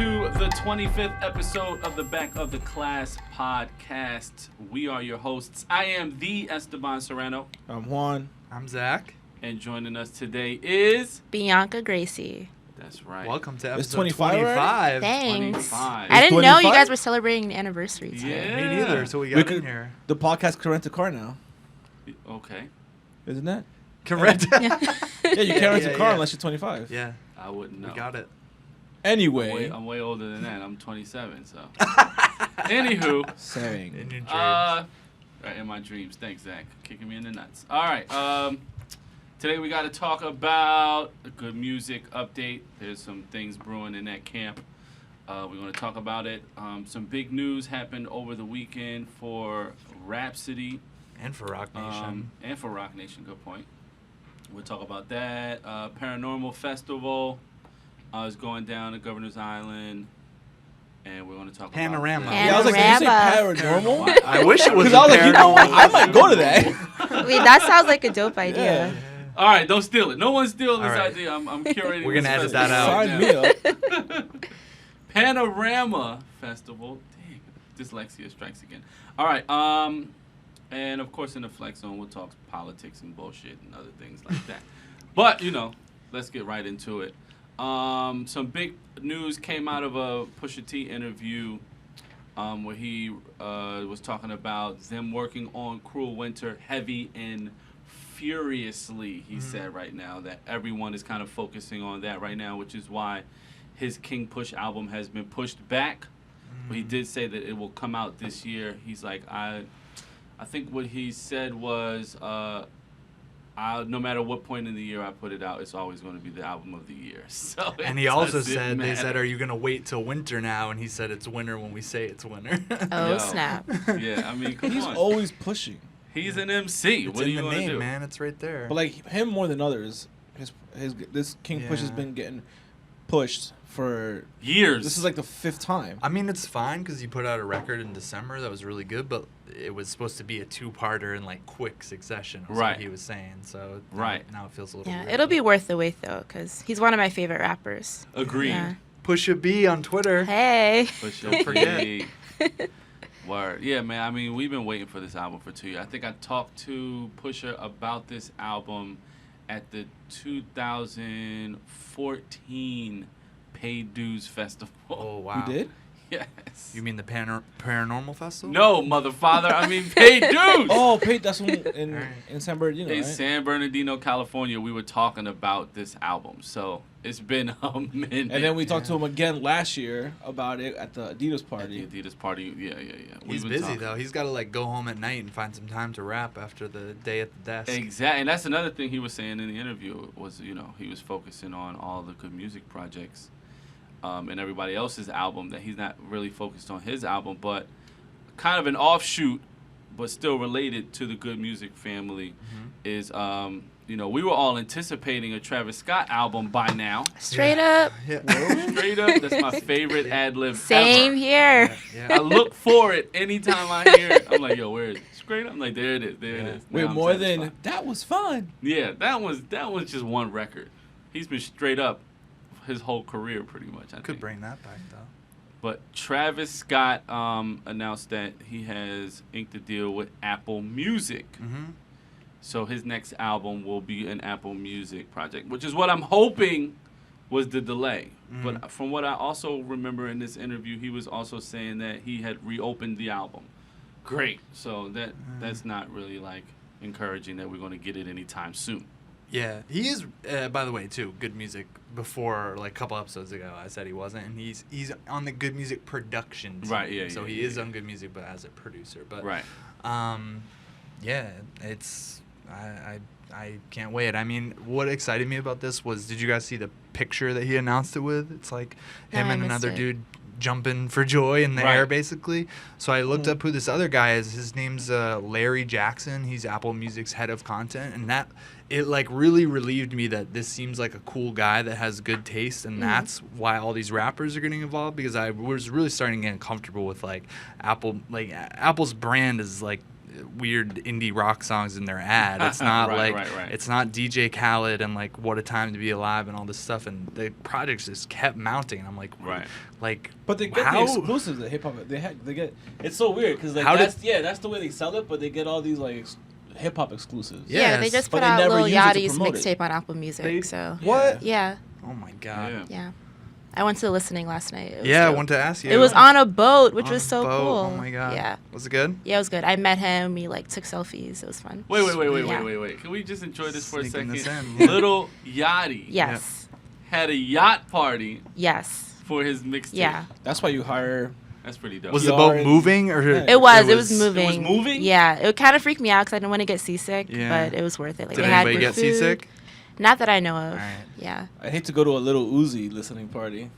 to the 25th episode of the Back of the Class podcast. We are your hosts. I am the Esteban Serrano. I'm Juan. I'm Zach. And joining us today is... Bianca Gracie. That's right. Welcome to It's episode 25. Thanks. 25. I didn't know you 25? guys were celebrating an anniversary today. Yeah. Me neither, so we got We in could- here. The podcast can rent a car now, Okay. isn't that? Correct. Yeah, you can't rent a car yeah. unless you're 25. Yeah, I wouldn't know. we got it. Anyway, I'm way older than that. I'm 27, so... Anywho. saying. In your dreams. Right, in my dreams. Thanks, Zach. Kicking me in the nuts. All right. Today we got to talk about a good music update. There's some things brewing in that camp. We're going to talk about it. Some big news happened over the weekend for Rapsody. And for Rock Nation. And for Rock Nation. Good point. We'll talk about that. Paranormal Festival is going down at Governor's Island. And we're going to talk Panorama. about Yeah, I was like, did you say Panorama. paranormal? I wish it was Because I was like, you know what? paranormal I might go to that. Wait, that sounds like a dope idea. Yeah. All right, don't steal it. No one's stealing this All right. idea. I'm curating. We're gonna this edit that festival out. right Sign me up. Panorama Festival. Dang, dyslexia strikes again. All right. And of course, in the Flex Zone, we'll talk politics and bullshit and other things like that. But let's get right into it. Some big news came out of a Pusha T interview, where he was talking about them working on Cruel Winter heavy and furiously. He said right now that everyone is kind of focusing on that right now, which is why his King Push album has been pushed back. But he did say that it will come out this year. He's like, I think what he said was, no matter what point in the year I put it out, it's always going to be the album of the year. So And he also doesn't said, they said, matter. are you going to wait till winter now? And he said, it's winter when we say it's winter. Oh, Yo. snap. Yeah, I mean, come He's on. always pushing. He's an MC. It's What are in you the going to name, do? man. It's right there. But like him more than others, this King Push has Yeah. been getting pushed for Years. This is like the 5th time. I mean, it's fine because you put out a record in December that was really good, but it was supposed to be a 2-parter in like quick succession. Was Right. What he was saying. So Right. now it feels a little Yeah, weird. it'll be worth the wait, though, because he's one of my favorite rappers. Agreed. Yeah. Pusha B on Twitter. Hey. Push Don't forget. Word. Yeah, man. I mean, we've been waiting for this album for 2 years. I think I talked to Pusha about this album at the 2014 Paid Dues Festival. Oh, wow. You did? Yes. You mean the Paranormal Festival? No, mother father. I mean Paid Dues. Oh, Pete, that's one in Alright. San Bernardino, In right? San Bernardino, California, we were talking about this album. So it's been a minute. And then we talked to him again last year about it at the Adidas At party. the Adidas party. Yeah. He's busy, though. He's got to, like, go home at night and find some time to rap after the day at the desk. Exactly, and that's another thing he was saying in the interview was, he was focusing on all the good music projects, and everybody else's album, that he's not really focused on his album, but kind of an offshoot, but still related to the good music family, is, we were all anticipating a Travis Scott album by now. Straight up. Yeah. Straight up, that's my favorite ad-lib Same ever. here. I look for it anytime I hear it. I'm like, yo, where is it? Straight up, I'm like, there it is, there it is. Wait, Now I'm more satisfied. than that was fun. Yeah, that was just one record. He's been straight up his whole career pretty much, I Could think. bring that back, though. But Travis Scott announced that he has inked a deal with Apple Music. Mm-hmm. So his next album will be an Apple Music project, which is what I'm hoping was the delay. But from what I also remember in this interview, he was also saying that he had reopened the album. Great. So that's not really like encouraging that we're going to get it anytime soon. Yeah, he is. By the way, too, good music. Before, like a couple episodes ago, I said he wasn't, and he's on the good music production team. Right, yeah, So yeah, he yeah, is yeah. on good music, but as a producer. But Right. yeah, it's I can't wait. I mean, what excited me about this was, did you guys see the picture that he announced it with? It's like him No, I and missed another it. dude jumping for joy in the Right. air, basically. So I looked up who this other guy is. His name's Larry Jackson. He's Apple Music's head of content, and it like really relieved me that this seems like a cool guy that has good taste, and that's why all these rappers are getting involved, because I was really starting to get comfortable with like Apple. Like Apple's brand is like weird indie rock songs in their ad. It's not Right, like right. it's not DJ Khaled and like What a Time to Be Alive and all this stuff. And the projects just kept mounting. And I'm like, Right. like, But they get the exclusives that hip hop. They get. It's so weird because like that's the way they sell it. But they get all these like hip hop exclusives. Yeah. They Yes, just but put they out never Lil use it to Yachty's promote it. mixtape on Apple Music. So What? yeah, oh my God. Yeah. yeah. I went to the listening last night. It was Yeah, I dope. wanted to ask you. It was on a boat, which On was a so boat. cool. Oh my God. Yeah. Was it good? Yeah, it was good. I met him. We like took selfies. It was fun. Wait. Yeah. Can we just enjoy this for a Sneaking second? this in. Little Yachty Yes. had a yacht party Yes. for his mixtape. Yeah. That's why you hire. That's pretty dope. Was You the boat already- moving or? Yeah. It was moving. It was moving? Yeah. It kind of freaked me out because I didn't want to get seasick, Yeah. but it was worth it. Like Did they had anybody good get food. seasick? Not that I know of. All right. Yeah. I hate to go to a Little Uzi listening party.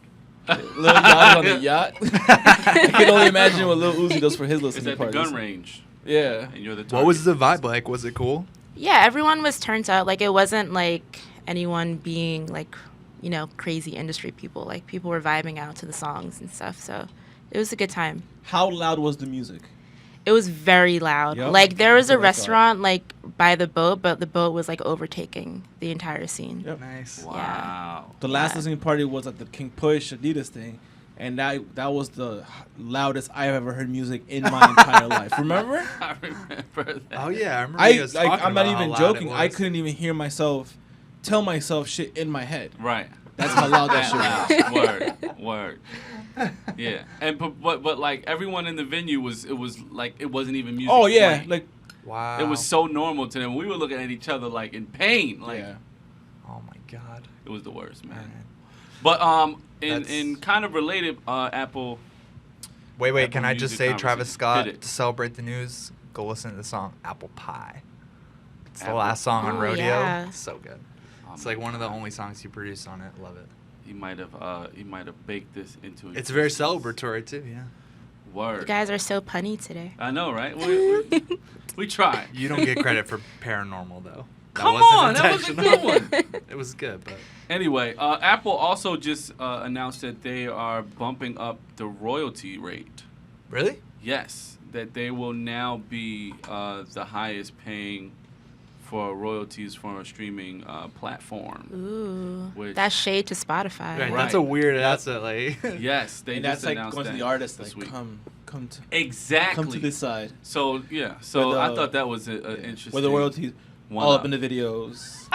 Lil Yachty on the yacht. I can only imagine what Lil Uzi does for his It's listening at the parties. gun range, Yeah. and you're the target. What was the vibe like? Was it cool? Yeah. Everyone was turned up. Like it wasn't like anyone being like, you know, crazy industry people. Like people were vibing out to the songs and stuff. So it was a good time. How loud was the music? It was very loud. Yep. Like there was That's a what I thought. restaurant like by the boat, but the boat was like overtaking the entire scene. Yep. Nice. Wow. The last Yeah. listening party was at the King Push Adidas thing, and that was the loudest I've ever heard music in my entire life. Remember? I remember that. Oh yeah, I remember. you guys talking I'm not about how even loud joking. it I was. couldn't even hear myself tell myself shit in my head. Right. That's how loud that shit was. Word. Yeah. And but like everyone in the venue was like it wasn't even music. Oh yeah, playing. like Wow. it was so normal to them. We were looking at each other like in pain. Like yeah. Oh my God. it was the worst, man. All right. But in That's- kind of related, Apple. Wait. Apple Can I just Music say, conversation. Travis Scott, Hit it. to celebrate the news, go listen to the song "Apple Pie." It's the Apple last song on Ooh, Rodeo. yeah. It's so good. Oh It's my like one of the God. only songs he produced on it. Love it. He might have baked this into. It's very existence. celebratory too. Yeah. You Word. guys are so punny today. I know, right? We try. You don't get credit for paranormal though. Come wasn't on, that was a intentional. good one. It was good, but Anyway, Apple also just announced that they are bumping up the royalty rate. really? Yes, that they will now be the highest paying for royalties for a streaming platform. Ooh. Which- That's shade to Spotify. Right. Right. That's a weird. That's a like. Yes, they And just that's like announced going to that the artist this like week. come to Exactly. this side So yeah, so Where the- I thought that was an interesting. where the royalties one all up. up in the videos.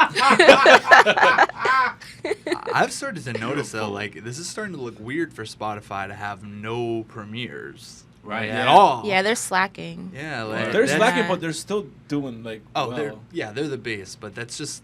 I've started to notice though, like this is starting to look weird for Spotify to have no premieres, Right, At yeah. all. Yeah, they're slacking. Yeah, like They're that's- slacking, but they're still doing like. Oh, well. they're the base, but that's just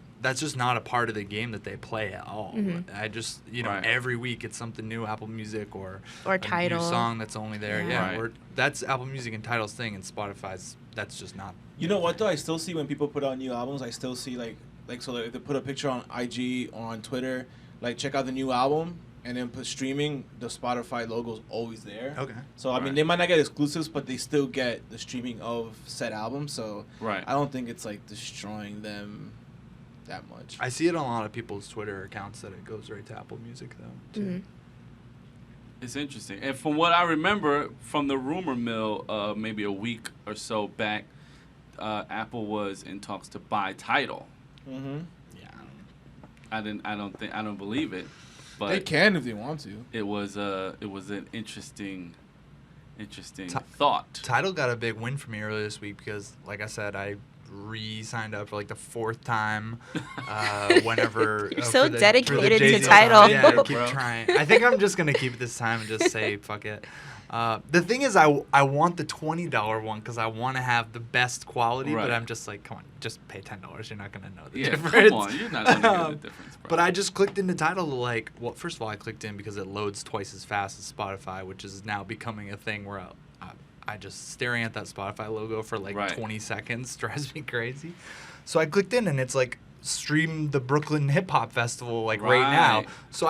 not a part of the game that they play at all. Mhm. I just Right. every week it's something new, Apple Music or Or a Tidal. new song that's only there. Yeah. Yeah, Right. or that's Apple Music and Tidal's thing, and Spotify's that's just not. You know what though? I still see when people put out new albums. I still see like so like, if they put a picture on IG or on Twitter, like check out the new album, and then put streaming. The Spotify logo's always there. Okay. So I mean, Right. they might not get exclusives, but they still get the streaming of said album. So Right. I don't think it's like destroying them that much. I see it on a lot of people's Twitter accounts that it goes right to Apple Music though. Too. Mhm. It's interesting. And from what I remember from the rumor mill, maybe a week or so back, Apple was in talks to buy Tidal. Mm-hmm. Yeah. I don't believe it, but They can if they want to. it was an interesting Ti- thought. Tidal got a big win for me earlier this week because, like I said, I re-signed up for like the fourth time. Whenever You're for so the- for the dedicated to Jay-Z Tidal. song. Yeah, I keep Bro. trying. I think I'm just gonna keep it this time and just say fuck it. The thing is, I want the $20 one because I want to have the best quality, Right. but I'm just like, come on, just pay $10. You're not gonna know the Yeah, difference. come on, you're not gonna know the difference, bro. But I just clicked into Tidal to like, well, first of all, I clicked in because it loads twice as fast as Spotify, which is now becoming a thing where I just staring at that Spotify logo for like Right. 20 seconds drives me crazy. So I clicked in and it's like stream the Brooklyn Hip Hop Festival like right now. Right. So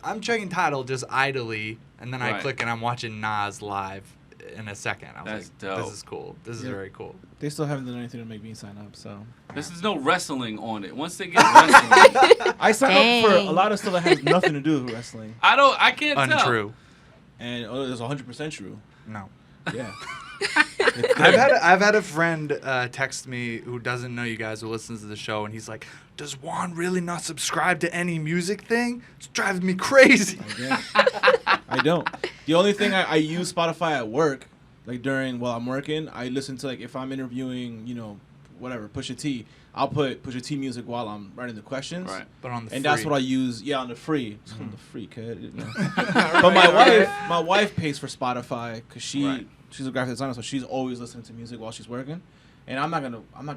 I'm checking Tidal just idly, and then I Right. click and I'm watching Nas live in a second. I was That's like, dope. this is cool. This is Yeah. very cool. They still haven't done anything to make me sign up. So This is no wrestling on it. Once they get wrestling, I signed up for a Dang. lot of stuff that has nothing to do with wrestling, I can't tell. Untrue. and it's 100% true. No. Yeah. I've had a friend text me who doesn't know you guys, who listens to the show, and he's like, "Does Juan really not subscribe to any music thing? It's driving me crazy." I don't. The only thing I use Spotify at work, like while I'm working, I listen to, like, if I'm interviewing, whatever, Pusha T, I'll put Pusha T music while I'm writing the questions. Right. But on the and free. that's what I use. Yeah, on the free. It's on the free, kid. But my wife pays for Spotify because she's a graphic designer, so she's always listening to music while she's working. And I'm not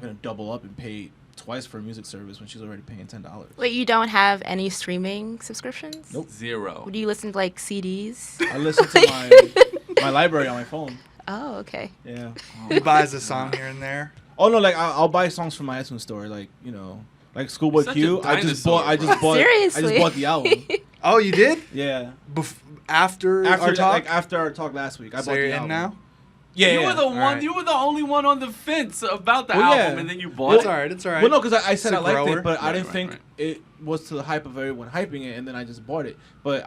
gonna double up and pay twice for a music service when she's already paying $10. Wait, you don't have any streaming subscriptions? Nope. 0. Do you listen to like CDs? I listen to my library on my phone. Oh, okay. Yeah. He buys a song here and there. Oh no, like I'll buy songs from my iTunes store, like like Schoolboy Such Q. a I just dinosaur, bought Seriously? the album. Oh, you did? Yeah. After our talk? Like after our talk last week, I bought you're the in album. now? Yeah. You were the one. Alright. You were the only one on the fence about the Well, yeah. album, and then you bought It's it. alright. It's alright. Well, no, because I said It's I a liked grower. it, but I Right, didn't right, think right. it was to the hype of everyone hyping it, and then I just bought it. But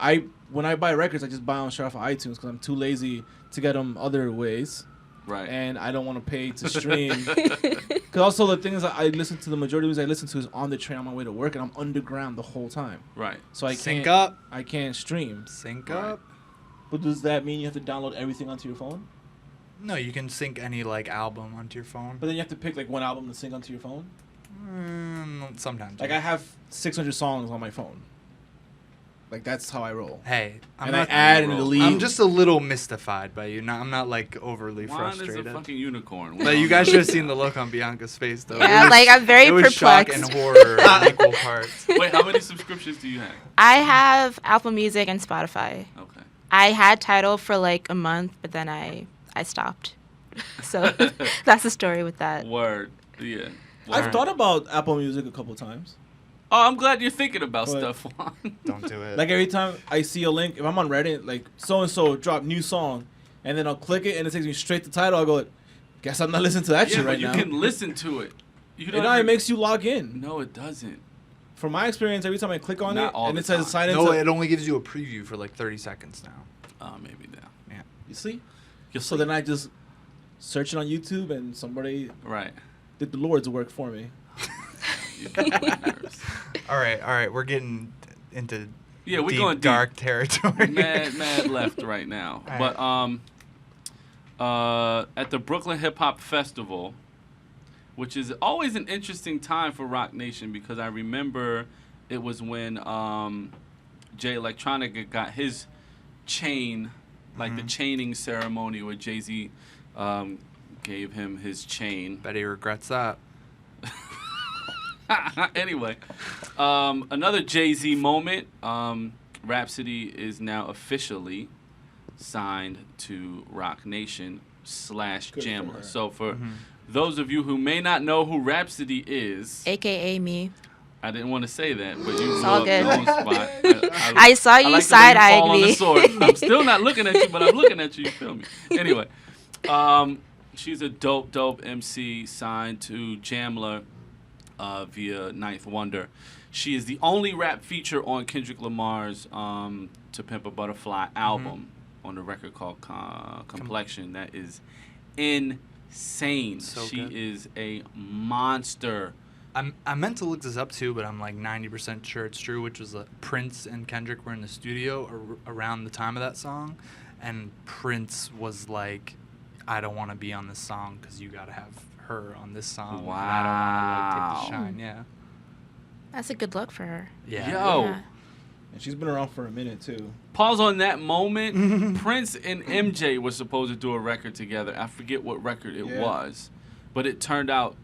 when I buy records, I just buy them straight off of iTunes because I'm too lazy to get them other ways. Right. And I don't want to pay to stream. Because also the thing is, I listen to the majority of music I listen to is on the train on my way to work, and I'm underground the whole time. Right. So I Sync can't. up. I can't stream. Sync Right. up. But does that mean you have to download everything onto your phone? No, you can sync any like album onto your phone. But then you have to pick like one album to sync onto your phone. Sometimes. Like I have 600 songs on my phone. Like that's how I roll. Hey, I'm And not. I add and roll. delete. I'm just a little mystified by you. I'm not like overly Juan is frustrated. a fucking unicorn. But you guys should have seen the look on Bianca's face, though. Yeah, It was- like, I'm very it was shock perplexed. and horror in equal parts. Wait, how many subscriptions do you have? I have Apple Music and Spotify. Okay. I had Tidal for like a month, but then I stopped. So that's the story with that. Word. Yeah. I've Word. thought about Apple Music a couple times. Oh, I'm glad you're thinking about But- stuff, Juan. Don't do it. Like every time I see a link, if I'm on Reddit, like so and so dropped new song, and then I'll click it and it takes me straight to Tidal. I go, guess I'm not listening to that Yeah, shit but right you now. can listen to it. You And now it makes you log in. No, it doesn't. From my experience, every time I click on Not it all and the it says time. sign in no, to, it only gives you a preview for like 30 seconds now. Maybe now. Yeah. you see. You'll So then I just search it on YouTube and somebody Right. did the Lord's work for me. You get my nerves. All right. We're getting into Yeah, we're deep, going deep. dark territory. mad left right now. All But at the Brooklyn Hip Hop Festival, which is always an interesting time for Rock Nation because I remember it was when Jay Electronica got his chain, like the chaining ceremony where Jay-Z gave him his chain. Bet he regrets that. Anyway, another Jay-Z moment. Rapsody is now officially signed to Rock Nation / Good for Jamla. her. So for those of you who may not know who Rapsody is, AKA me. I didn't want to say that, but you It's blew all up good. your own spot. I saw you like the way side-eyed fall on the me. sword. I'm still not looking at you, but I'm looking at you. You feel me? Anyway, she's a dope MC signed to Jamla via Ninth Wonder. She is the only rap feature on Kendrick Lamar's To Pimp a Butterfly album on the record called Complexion. That is insane. So she good. is a monster. I meant to look this up too, but I'm like 90% sure it's true, which was Prince and Kendrick were in the studio around the time of that song, and Prince was like, I don't want to be on this song because you got to have her on this song. And I don't want to like, take the shine. Yeah. That's a good look for her. Yeah. Yo. Yeah. And she's been around for a minute too. Pause on that moment. Prince and MJ were supposed to do a record together. I forget what record it was, but it turned out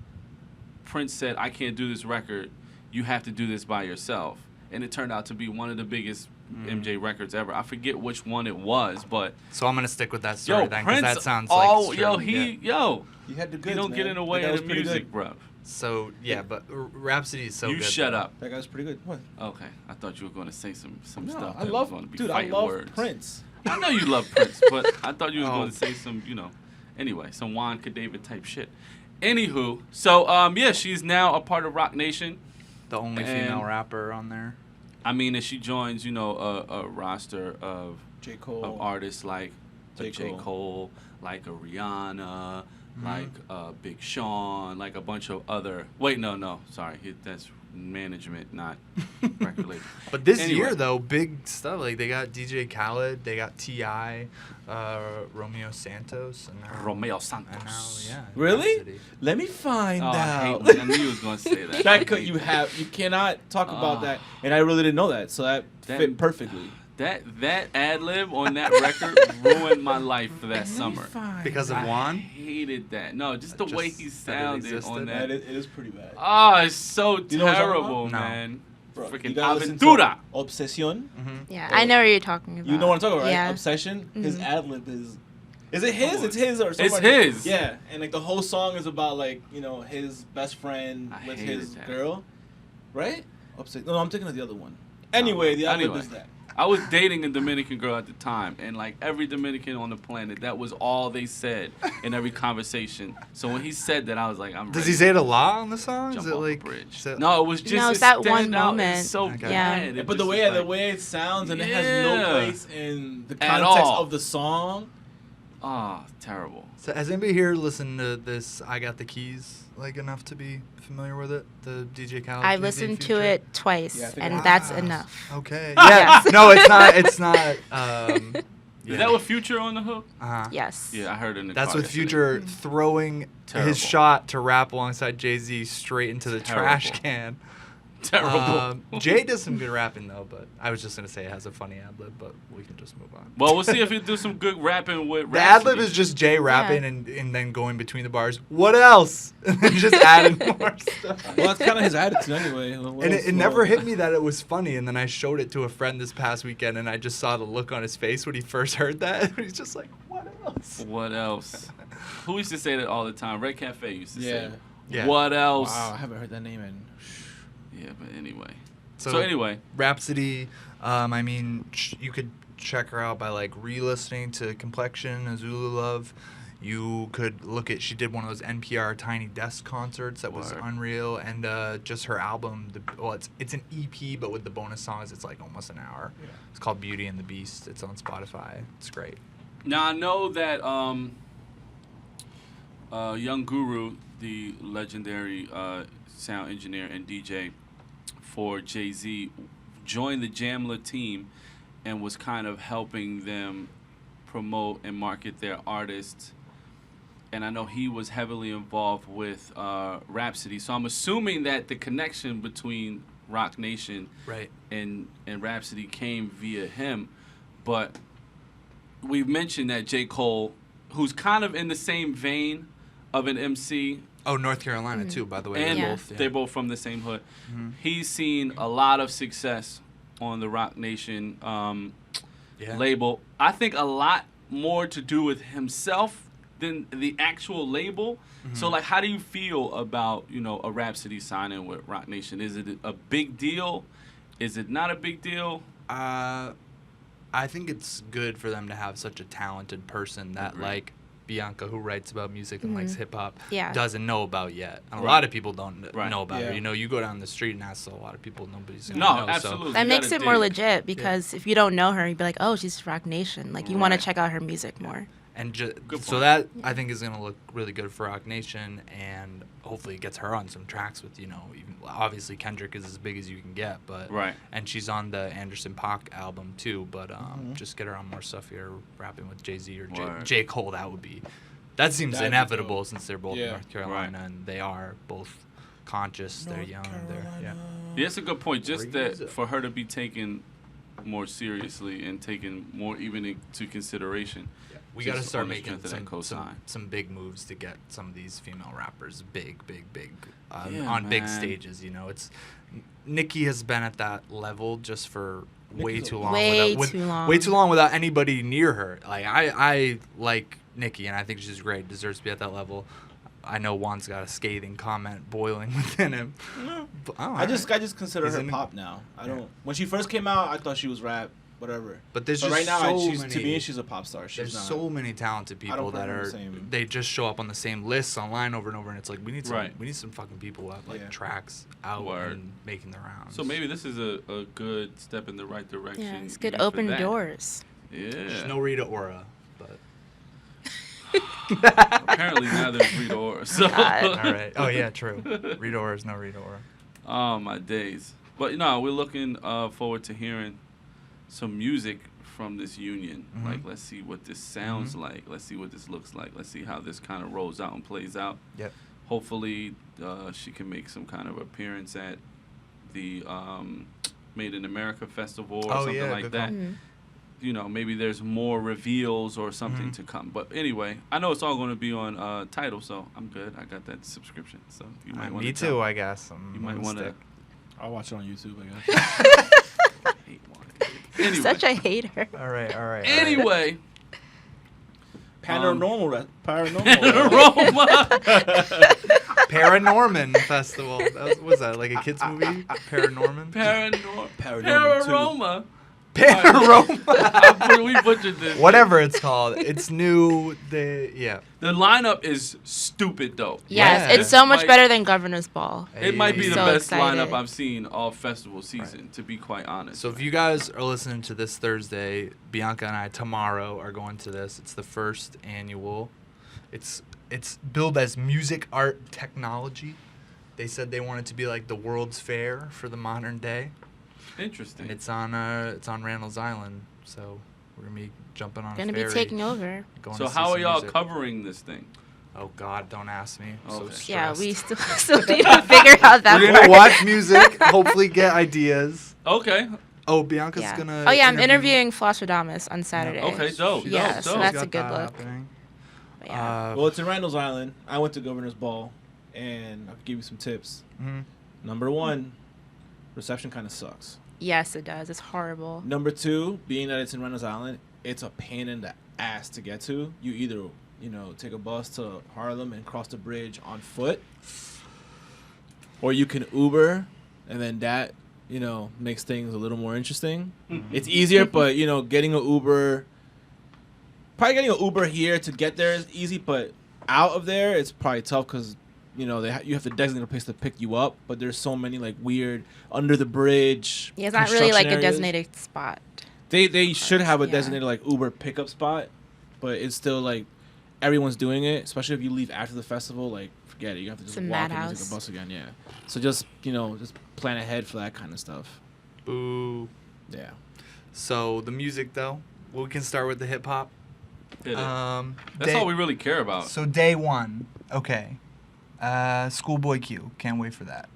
Prince said, I can't do this record. You have to do this by yourself. And it turned out to be one of the biggest MJ records ever. I forget which one it was, but So I'm gonna stick with that story yo, then, because Prince. that sounds oh, like yo, straight, yeah. yo, You had the he goods, don't get man. in the way That guy of was the pretty music, good. bro. So yeah, but Rhapsody is so You good. shut though. up. That guy's pretty good. What? Okay, I thought you were going to say some No, stuff. I that love, was going to be dude. I fighting love words. Prince. I know you love Prince, but I thought you were Oh. going to say some, anyway, some Juan David type shit. Anywho, so yeah, she's now a part of Rock Nation. The only And- female rapper on there. I mean, and she joins, a roster of J. Cole. artists like J. J. Cole. Cole, like a Rihanna, like Big Sean, like a bunch of other. Wait, no, sorry, that's management, not record label. But this year though, big stuff like they got DJ Khaled, they got T.I., Romeo Santos, and now, Really? Rapsody. Let me find out. I knew you was gonna say that. You cannot talk about that, and I really didn't know that, so that fit perfectly. That ad lib on that record ruined my life for that summer. Because of Juan? I hated that. No, just the way he sounded on that. It is pretty bad. Oh, it's so you know what I'm talking terrible, about? man. Bro, Freaking Aventura. Obsession. Yeah, I know what you're talking about. You know what I'm talking about, right? Yeah. Obsession. His ad lib is. Is it his? It's his or It's somebody? his. Yeah, and like the whole song is about like his best friend with his girl, right? No, I'm thinking of the other one. Anyway, the ad lib is that. I was dating a Dominican girl at the time, and like every Dominican on the planet, that was all they said in every conversation. So when he said that, I was like, Does he say it a lot on the song? Jump Is it off like a bridge? it No, it was just it's that one moment. It's so bad. Yeah, but the way it sounds and it has no place in the At context all. of the song. Oh, terrible. So has anybody here listened to this I Got the Keys like enough to be familiar with it? The DJ Khaled. I Jay-Z listened to feature? it twice, and that's enough. Okay. Yes. Yeah. No, it's not. It's not. Is that with Future on the hook? Yes. Yeah, I heard it in the That's car with yesterday. Future throwing Terrible. his shot to rap alongside Jay-Z straight into the trash can. Terrible. Jay does some good rapping though, but I was just gonna say it has a funny ad lib, but we can just move on. Well, we'll see if he do some good rapping with The ad lib Rapsody. is just Jay rapping and then going between the bars. What else? And then just adding more stuff. Well, that's kind of his attitude anyway. And it never hit me that it was funny, and then I showed it to a friend this past weekend, and I just saw the look on his face when he first heard that. He's just like, "What else?" What else? Who used to say that all the time? Red Cafe used to say it. Yeah. What else? Wow, I haven't heard that name in. Yeah, but anyway. So anyway. Rhapsody, I mean, you could check her out by like re-listening to Complexion, Azula Love. You could look at, she did one of those NPR Tiny Desk concerts that was unreal, and just her album. It's an EP, but with the bonus songs, it's like almost an hour. Yeah. It's called Beauty and the Beast. It's on Spotify. It's great. Now I know that Young Guru, the legendary sound engineer and DJ for Jay-Z, joined the Jamla team and was kind of helping them promote and market their artists. And I know he was heavily involved with Rapsody. So I'm assuming that the connection between Rock Nation and Rapsody came via him. But we've mentioned that J. Cole, who's kind of in the same vein of an MC. Oh, North Carolina too, by the way. And they're both from the same hood. Mm-hmm. He's seen a lot of success on the Rock Nation label. I think a lot more to do with himself than the actual label. Mm-hmm. So, like, how do you feel about, a Rapsody signing with Rock Nation? Is it a big deal? Is it not a big deal? I think it's good for them to have such a talented person that, like, Bianca, who writes about music and likes hip hop, doesn't know about yet. And a lot of people don't know about her. You go down the street and ask a lot of people, nobody's gonna know. Absolutely. So. That makes it more legit because if you don't know her, you'd be like, oh, she's Rock Nation. Like, you want to check out her music more. And so that, I think, is going to look really good for Rock Nation, and hopefully it gets her on some tracks with, even, obviously Kendrick is as big as you can get, but and she's on the Anderson .Paak album too, but just get her on more stuff here, rapping with Jay-Z or J. Cole. That seems inevitable since they're both North Carolina and they are both conscious. They're young. Yeah, that's a good point. Just that for her to be taken more seriously and taken more even into consideration. We got to start making some big moves to get some of these female rappers big on big stages. It's Nicki has been at that level just for way too long. Way too long without anybody near her. Like I like Nicki and I think she's great. Deserves to be at that level. I know Juan's got a scathing comment boiling within him. But, I just consider her pop now. I don't. When she first came out, I thought she was rap. Whatever. But there's just right now, to me, she's a pop star. There's so many talented people that they just show up on the same lists online over and over, and it's like we need some fucking people who have like tracks out and making the rounds. So maybe this is a good step in the right direction. Yeah, it's good open doors. Yeah. There's no Rita Ora, but Apparently now there's Rita Ora. So. God. All right. Oh yeah, true. Rita Ora is no Rita Ora. Oh my days! But we're looking forward to hearing some music from this union. Mhm. Like, let's see what this sounds like. Let's see what this looks like. Let's see how this kind of rolls out and plays out. Yep. Hopefully, she can make some kind of appearance at the Made in America festival or something like good that. call. Maybe there's more reveals or something to come. But anyway, I know it's all going to be on Tidal, so I'm good. I got that subscription, so you might want to. Me too, I guess. You might want to. I'll watch it on YouTube, I guess. Hate Juan. Anyway. Such a hater. All right. Anyway. Paranormal. Paranorman Festival. What was that, like a kids movie? Paranorman? Panorama. Panorama. We butchered this. Whatever it's called. It's new. The lineup is stupid dope. Yes, Yeah. it's so much Like- better than Governor's Ball. It might be the So best excited. lineup I've seen all festival season, to be quite honest. So if you guys are listening to this Thursday, Bianca and I tomorrow are going to this. It's the first annual. It's billed as music, art, technology. They said they want it to be like the World's Fair for the modern day. Interesting. And it's on Randall's Island, so we're gonna be jumping on. Gonna a be ferry, taking over. going So to see how are some y'all music. covering this thing? Oh God, don't ask me. I'm so Okay. stressed. Yeah, we still need to figure out that We're part. gonna watch music, hopefully get ideas. Okay. Oh, Bianca's Yeah. gonna. Oh yeah, I'm interviewing Flostradamus on Saturday. Okay, dope. Yeah, dope, so dope. that's Got a good that look. happening. But yeah. Well, it's in Randall's Island. I went to Governor's Ball, and I'll give you some tips. Mhm. Number one, reception kind of sucks. Yes, it does. It's horrible. Number two, being that it's in Randall's Island, it's a pain in the ass to get to. You either, take a bus to Harlem and cross the bridge on foot, or you can Uber, and then that, makes things a little more interesting. It's easier, but, getting an Uber, probably getting an Uber here to get there is easy, but out of there, it's probably tough because, you have to designate a place to pick you up, but there's so many, like, weird under the bridge. Yeah, it's not really like construction a areas. designated spot. They should have a Yeah. designated like Uber pickup spot, but it's still like everyone's doing it. Especially if you leave after the festival, like forget it. You have to just It's a walk and madhouse. take a bus again. Yeah. So just just plan ahead for that kind of stuff. Boo. Yeah. So the music though, we can start with the hip hop. Hit it. Day- That's all we really care about. So day one, okay. Schoolboy Q, can't wait for that.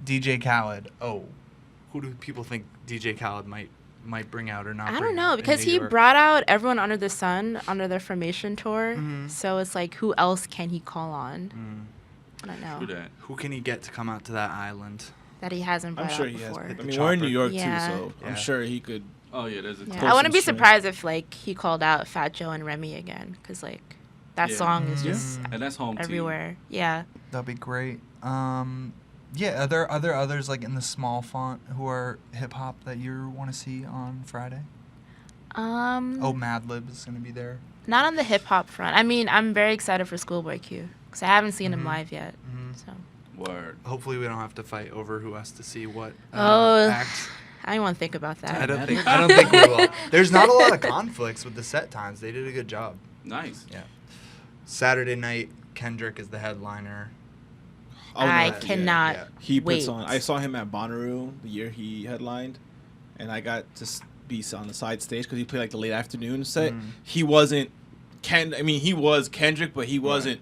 DJ Khaled. Oh, who do people think DJ Khaled might bring out or not? I bring don't know out in because New he York? brought out everyone under the sun under their formation tour. Mhm. So it's like, who else can he call on? Mm. I don't know True that. Who can he get to come out to that island? that he hasn't I'm brought sure out he has. before. I Hit the mean, we're in New chopper. York Yeah. too, so Yeah. I'm sure he could. Oh yeah, there's a. Yeah, Pull I wouldn't some be strings. surprised if like he called out Fat Joe and Remy again, because like that Yeah. song is Yeah. just And that's home team. everywhere. Yeah. That'd be great. Yeah, are there others like in the small font who are hip hop that you want to see on Friday? Oh, Madlib is gonna be there. Not on the hip hop front. I mean, I'm very excited for Schoolboy Q because I haven't seen him Mhm. live yet. Mhm. So Word. Hopefully, we don't have to fight over who has to see what Oh. act. I don't want to think about that. I don't think we will. There's not a lot of conflicts with the set times. They did a good job. Nice. Yeah. Saturday night, Kendrick is the headliner. Oh, no, I yeah. cannot He puts wait. on. I saw him at Bonnaroo the year he headlined, and I got to be on the side stage because he played like the late afternoon set. Mm. He wasn't he was Kendrick, but he wasn't.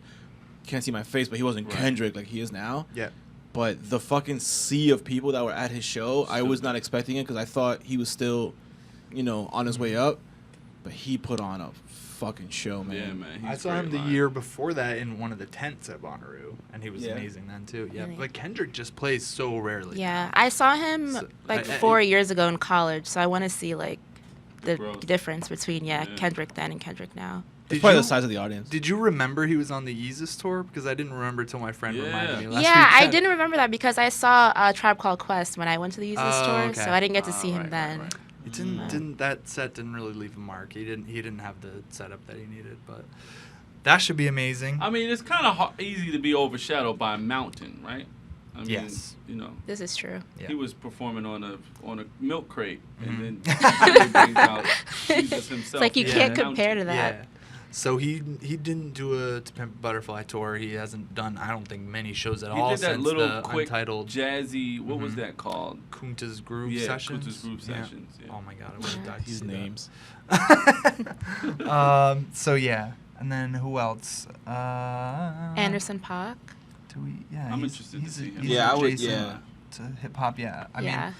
Can't see my face, but he wasn't Right. Kendrick like he is now. Yeah. But the fucking sea of people that were at his show, I was not expecting it because I thought he was still, on his way up. But he put on a fucking show, man. Yeah, man. I he's saw him great the live. year before that in one of the tents at Bonnaroo, and he was Yeah. amazing then too. Yeah, Really? but Kendrick just plays so rarely. Yeah, I saw him So- like I- 4 years ago in college, so I want to see like the Growth. difference between Yeah. Kendrick then and Kendrick now. It's Did probably you- the size of the audience. Did you remember he was on the Yeezus tour? Because I didn't remember till my friend Yeah. reminded me last Yeah, I week. didn't remember that because I saw Tribe Called Quest when I went to the Yeezus Oh, tour, okay. so I didn't get to Oh, see him right, then. right. It didn't that set didn't really leave a mark. He didn't have the setup that he needed, but that should be amazing. I mean, it's kind of easy to be overshadowed by a mountain, right? I mean, Yes. This is true. Yeah. He was performing on a milk crate, Mhm. and then he brings out Jesus himself. It's like you Yeah. can't compare to that. Yeah. So he didn't do a To Pimp a Butterfly tour. He hasn't done, I don't think, many shows at He all did that since little the quick Untitled jazzy. What was that called? Kunta's Groove Yeah, Sessions. Kunta's Groove Sessions. Yeah. Oh my God, I would have died to These see names. that. So yeah, and then who else? Anderson .Paak. Do we? Yeah, I'm he's- interested to he's see him. he's Yeah, I would- adjacent yeah. To hip hop. Yeah, I Yeah. mean,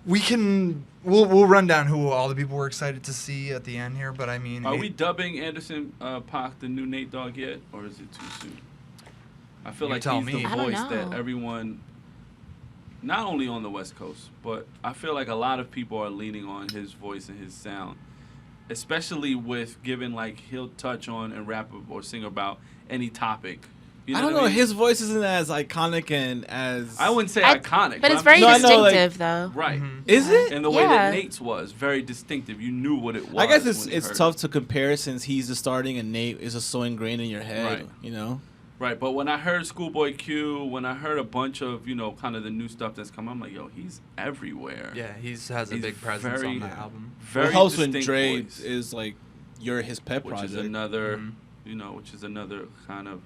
we can. We'll run down who all the people we're excited to see at the end here, but I mean, Are we dubbing Anderson .Paak the new Nate Dogg yet, or is it too soon? I feel You like tell he's me. the I don't voice that know. everyone, not only on the West Coast, but I feel like a lot of people are leaning on his voice and his sound, especially with given like he'll touch on and rap or sing about any topic. You I don't what know. mean? His voice isn't as iconic and as. I wouldn't say I- iconic, But it's I'm very No, I just- know, like- distinctive, though. right. Is it? And the way that Yeah. Nate's was very distinctive. You knew what it was. I guess when you it's heard tough it. to compare since he's the starting and Nate is just so ingrained in your head. Right. You know. Right, but when I heard Schoolboy Q, when I heard a bunch of, kind of the new stuff that's come, I'm like, yo, he's everywhere. Yeah, he has a He's big presence very- on that album. Very It helps when distinct Dre voice, is like, you're his pet which project. is another, Mhm. which is another kind of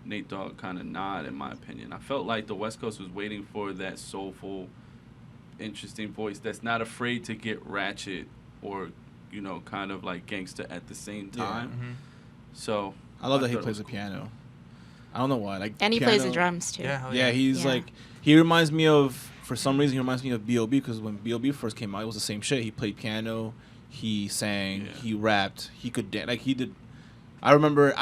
Nate Dogg kind of nod, in my opinion. I felt like the West Coast was waiting for that soulful, interesting voice that's not afraid to get ratchet or, kind of like gangster at the same Yeah. time. Mhm. So I love that he thought it plays was the piano. I don't know why. Like And he plays the piano- drums, too. Yeah, hell Yeah, he's Yeah. like he reminds me of for some reason he reminds me of B.O.B. because when B.O.B. first came out, it was the same shit. He played piano, he sang, Yeah. he rapped, he could dance. Like he did. I remember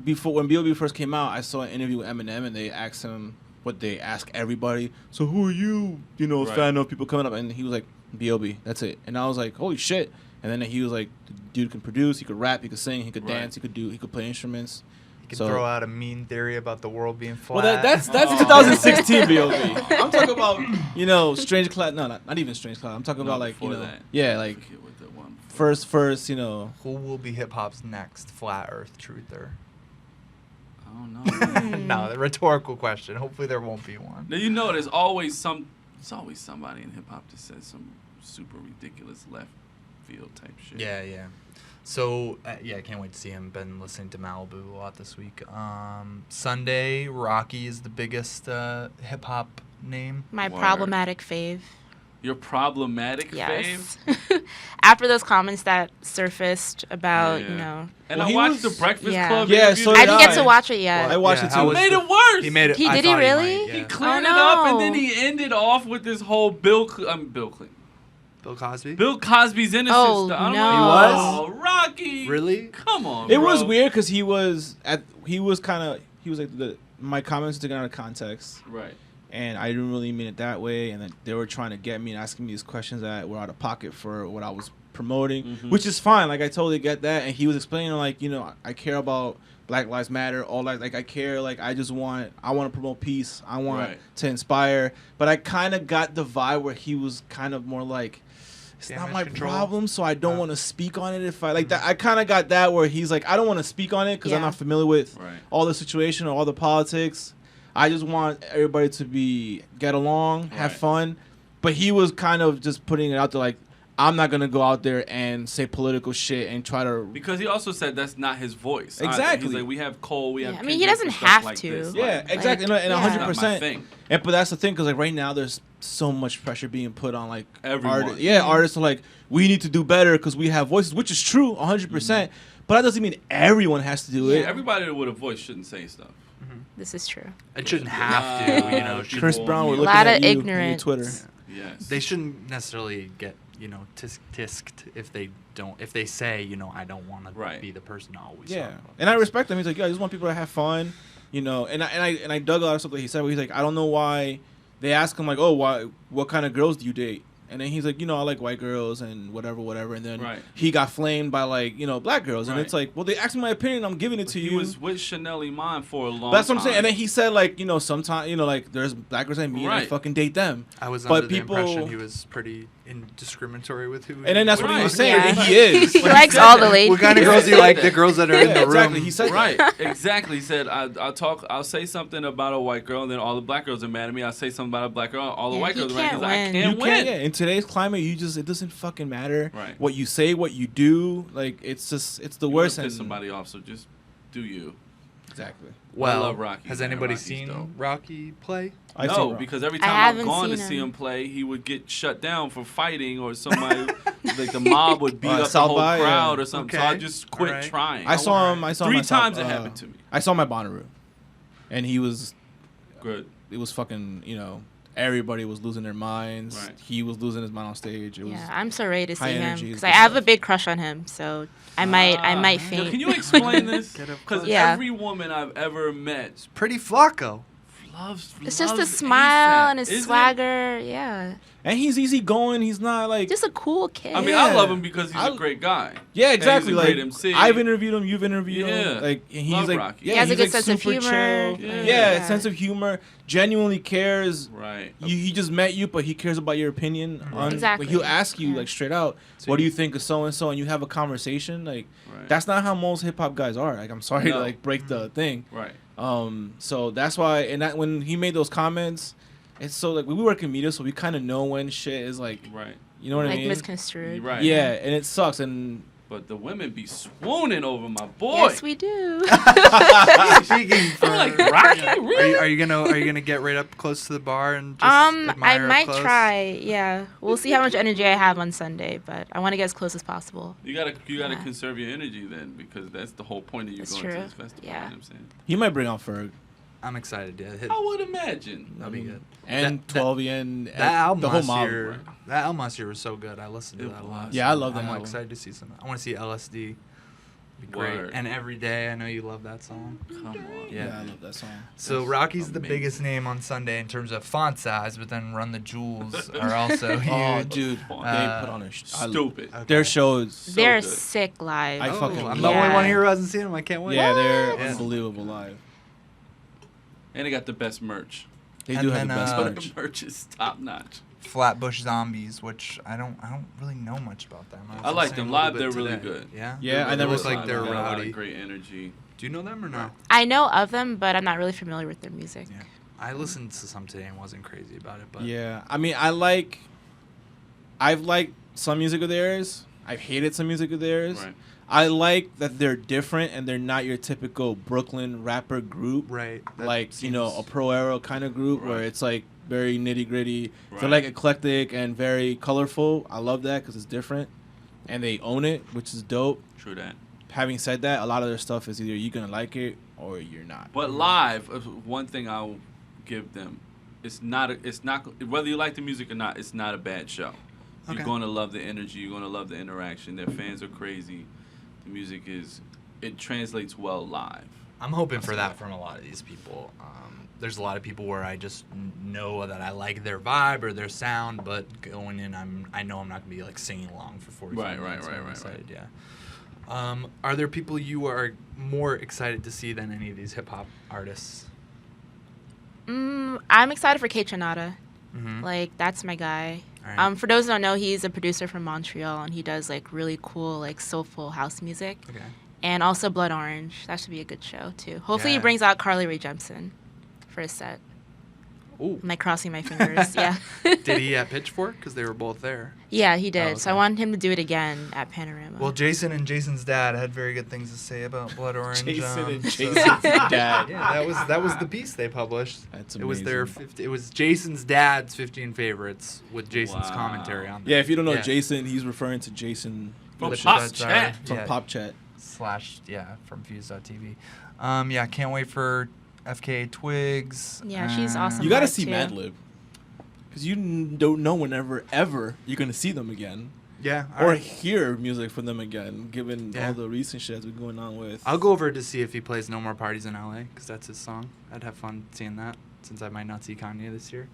before when B.O.B. first came out, I saw an interview with Eminem and they asked him what they ask everybody. So who are you? Right. Fan of people coming up, and he was like B.O.B. That's it. And I was like, holy shit. And then he was like, the dude can produce, he could rap, he could sing, he could Right. dance, he could play instruments. He can So- throw out a mean theory about the world being flat. Well, that's Oh. 2016 B.O.B. I'm talking about Strange Cloud. No, not even Strange Cloud. I'm talking No, about like before that. yeah, I like forget what the one before. first Who will be hip hop's next flat Earth truther? I don't know. No, the rhetorical question. Hopefully there won't be one. Now, there's always somebody in hip hop that says some super ridiculous left field type shit. Yeah. So, I can't wait to see him. Been listening to Malibu a lot this week. Sunday, Rocky is the biggest hip hop name. My Word. problematic fave. Your problematic Yes. fave. After those comments that surfaced about, Yeah. And Well, I he watched was- the Breakfast Yeah. Club. Yeah, interview. so I did didn't get to watch it yet. I watched Yeah, it how too. was Made the- it worse. He made it. He I did he thought really? might, He yeah. cleared Oh, it up, and no. then he ended off with this whole Bill Clinton. Bill Cosby? Bill Cosby's innocence. Oh, stuff. I don't no. know. He was? Oh, Rocky. Really? Come on. It bro. was weird because he was like my comments were taken out of context, Right. and I didn't really mean it that way. And then they were trying to get me and asking me these questions that were out of pocket for what I was promoting, Mhm. which is fine. Like I totally get that. And he was explaining like I care about Black Lives Matter, all that. Like I care. Like I want to promote peace. I want Right. to inspire. But I kind of got the vibe where he was kind of more like, it's not Damage my control? problem, so I don't want to speak on it. If I like that, I kind of got that where he's like, I don't want to speak on it because I'm Yeah. not familiar with Right. all the situation or all the politics. I just want everybody to get along, have Right. fun. But he was kind of just putting it out there like, I'm not gonna go out there and say political shit and try to. Because he also said that's not his voice. either. Exactly. He's like, we have Cole, we have. I mean, he Kendrick doesn't and stuff have like to. this. Yeah, Like, exactly, and yeah. 100%. It's not my thing. But that's the thing, because like right now, there's so much pressure being put on like Everyone. artists. Yeah, artists are like, we need to do better because we have voices, which is true, 100%. But that doesn't mean everyone has to do Yeah, it. everybody with a voice shouldn't say stuff. This is true. It shouldn't have Lot to, of you know. people- Chris Brown, we're A looking lot at of you on your ignorance. Twitter. Yes. They shouldn't necessarily get, tisked if they say, I don't want Right. to be the person to always Yeah, talk about and I this. respect him. He's like, yo, I just want people to have fun, And I dug a lot of stuff that he said. Where he's like, I don't know why. They ask him like, oh, what kind of girls do you date? And then he's like, I like white girls and whatever. And then Right. he got flamed by black girls. And Right. it's like, well, they asked me my opinion. I'm giving it to He you. was with Chanel Iman for a long time. That's what I'm saying. And then he said sometimes there's black girls I meet and I Right. fucking date them. I was But under the people- impression he was pretty indiscriminatory with who. And then that's what he Right. was saying. Yeah. And he is. He likes all the ladies. What kind of girls do you like? The girls that are in Yeah, the exactly. room. He said Right, exactly. He said, I'll say something about a white girl, and then all the black girls are mad at me. I'll say something about a black girl, all the Yeah, white he girls are mad can't because I win. can't you win. can't. Yeah. today's climate, it doesn't fucking matter Right. what you say, what you do. Like it's the You worst. wanna piss somebody off, so just do you. Exactly. Well, love Rocky, has man. anybody Rocky's seen dope. Rocky play? No, because every I time I've haven't gone to seen see him. him play, he would get shut down for fighting, or somebody like the mob would beat up the South whole by, crowd yeah. or something. So Okay. I just quit Alright. trying. I saw him. 3 times it happened to me. I saw him at Bonnaroo, and he was. Good. It was fucking. Everybody was losing their minds. Right. He was losing his mind on stage. It was. Yeah, I'm so ready to see high him energy is because good I have a stuff. big crush on him. So I might Yo, faint. can you explain this? Because Yeah. every woman I've ever met Pretty Flacco. loves. It's just loves his smile A$AP. and his Is it? swagger. Yeah, And he's easygoing. He's not like. just a cool kid. I mean, Yeah. I love him because he's I- a great guy. Yeah, exactly. And he's a Like great MC. I've interviewed him, you've interviewed Yeah. him. Like and he's Love like, Rocky. yeah, He has a he's good like sense of super humor. chill. Yeah. Yeah, sense of humor. Genuinely cares. Right. He just met you, but he cares about your opinion. On, Exactly. Like, he'll ask you Yeah. like straight out, what do you think of so and so, and you have a conversation. Like Right. that's not how most hip hop guys are. Like I'm sorry to No. like break the thing. Right. So that's why, and that when he made those comments, it's so like we work in media, so we kind of know when shit is like, Right. you know what I like mean? misconstrued. Right. Yeah, and it sucks. And But the women be swooning over my boy. Yes, we do. Speaking for, I'm like, Rocky, really? Are you gonna get right up close to the bar and just I admire up might close? try. Yeah, we'll see how much energy I have on Sunday, but I want to get as close as possible. You gotta Yeah. conserve your energy then, because that's the whole point of you That's going true. to this festival. Yeah. You know what I'm saying? he might bring out Ferg. I'm excited. Yeah, hit, I would imagine. that'll be good. And That- 12 and That album the whole last mob. year, that album last year was so good. I listened to It that a lot. was. Yeah, I love that I'm album. excited to see some. I want to see LSD. Be great. Word. And Every Day. I know you love that song. Come on. Yeah, I love that song. So That's Rocky's the amazing. biggest name on Sunday in terms of font size, but then Run the Jewels are also huge. Oh, dude, they Uh, put on a Stupid. Okay. their shows. They're good. sick live. I fucking I'm love the only Yeah. one here who hasn't seen them. I can't wait. Yeah, they're Yeah. unbelievable live. And they got the best merch. They And do have then, the best uh, merch. The merch is top notch. Flatbush Zombies, which I don't really know much about them. was I like listening them a little live. bit They're really today. good. Yeah. Yeah, I They never look seen like they're they got a lot of rowdy. great energy. Do you know them or no? I know of them, but I'm not really familiar with their music. Yeah. I listened to some today and wasn't crazy about it, but Yeah, I mean, I've liked some music of theirs. I've hated some music of theirs. Right. I like that they're different and they're not your typical Brooklyn rapper group. right. that Like, seems- a pro era kind of group where Right. it's like very nitty gritty. Right. They're like eclectic and very colorful. I love that because it's different. And they own it, which is dope. True that. Having said that, a lot of their stuff is either you're going to like it or you're not. But live, one thing I'll give them, it's not whether you like the music or not, it's not a bad show. Okay. You're going to love the energy. You're going to love the interaction. Their fans are crazy. The music it translates well live. I'm hoping for that from a lot of these people. There's a lot of people where I just know that I like their vibe or their sound, but going in, I know I'm not gonna be like singing along for 45 Right, minutes. right, I'm right, excited, yeah. Are there people you are more excited to see than any of these hip hop artists? I'm excited for Kate Trinata. Mm-hmm. Like, that's my guy. All right. For those who don't know, he's a producer from Montreal, and he does like really cool, like soulful house music. Okay. And also Blood Orange. That should be a good show too. Hopefully, Yeah. he brings out Carly Rae Jepsen for his set. Ooh. Am I crossing my fingers? Yeah. Did he at Pitchfork? Because they were both there. Yeah, he did. Oh, So I okay. want him to do it again at Panorama. Well, Jason and Jason's dad had very good things to say about Blood Orange. Jason and so- Jason's dad. Yeah, that was the piece they published. That's It was their amazing. it was Jason's dad's 15 favorites with Jason's Wow. commentary on them. Yeah, if you don't know Yeah. Jason, he's referring to Jason From Which Pop is, Chat. from yeah, Pop Chat. / from Fuse.tv. Yeah, can't wait for FKA Twigs. Yeah, she's awesome. You got to live, see too. Madlib. Because you don't know whenever, ever you're going to see them again. Yeah, Or alright. hear music from them again, given Yeah. all the recent shit that's been going on with. I'll go over to see if he plays No More Parties in LA, because that's his song. I'd have fun seeing that, since I might not see Kanye this year.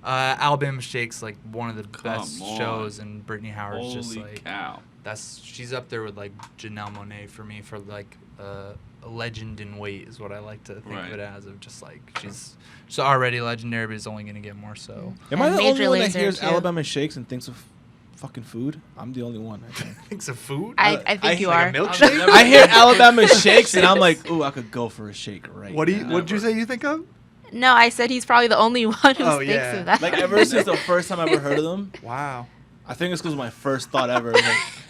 Alabama Shake's like one of the best on. shows, and Brittany Howard's Holy just like cow. she's up there with like Janelle Monáe for me for like a legend in wait is what I like to think Right. of it as, of just like she's already legendary, but is only gonna get more so. Am I And the Major only one that Lazer, hears too. Alabama Shakes and thinks of fucking food? I'm the only one, I think. Thinks of food. I think you like are. a milkshake? Never- I hear Alabama Shakes and I'm like, ooh, I could go for a shake right What now. what'd you say you think of? No, I said he's probably the only one who Oh, thinks yeah. of that. Like ever since the first time I ever heard of them, Wow. I think it's because my first thought ever. Like,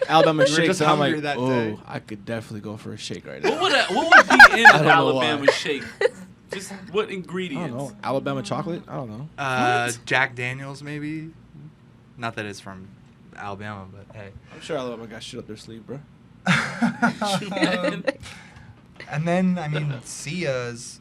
Alabama You were shakes. just And I'm hungry like, that oh, day. I could definitely go for a shake right now. What would be in I an don't know why. Alabama shake? Just what I ingredients? don't know. Alabama chocolate? I don't know. Jack Daniels, maybe. Not that it's from Alabama, but hey. I'm sure Alabama got shit up their sleeve, bro. And then I mean, Sia is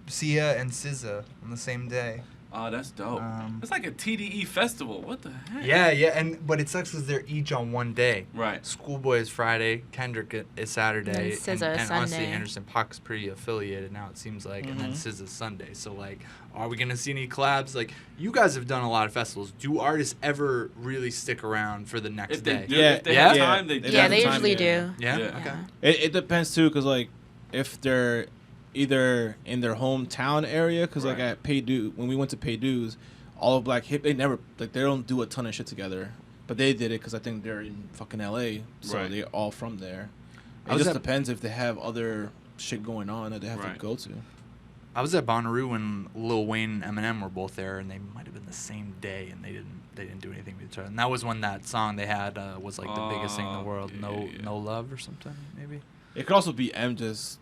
Sia and SZA on the same day. Oh, that's dope. It's like a TDE festival. What the heck? Yeah, but it sucks because they're each on one day. Right. Schoolboy is Friday, Kendrick is Saturday, And SZA is and honestly, Sunday. Anderson .Paak's pretty affiliated now. It seems like, and then Mhm. SZA's Sunday. So like, are we gonna see any collabs? Like, you guys have done a lot of festivals. Do artists ever really stick around for the next If they day? do, Yeah, if they yeah. have time, they Yeah, do. yeah, have they time, usually yeah. do. Yeah. Yeah. Okay. It depends too, because like if they're either in their hometown area, because like Right. at Paydu, when we went to Paydu's, all of Black Hip, they never like they don't do a ton of shit together, but they did it because I think they're in fucking LA, so Right. they're all from there. I It was just at- depends if they have other shit going on that they have Right. to go to. I was at Bonnaroo when Lil Wayne and Eminem were both there, and they might have been the same day, and they didn't do anything with each other. And that was when that song they had was like the biggest thing in the world, yeah. No Love or something, maybe. It could also be M just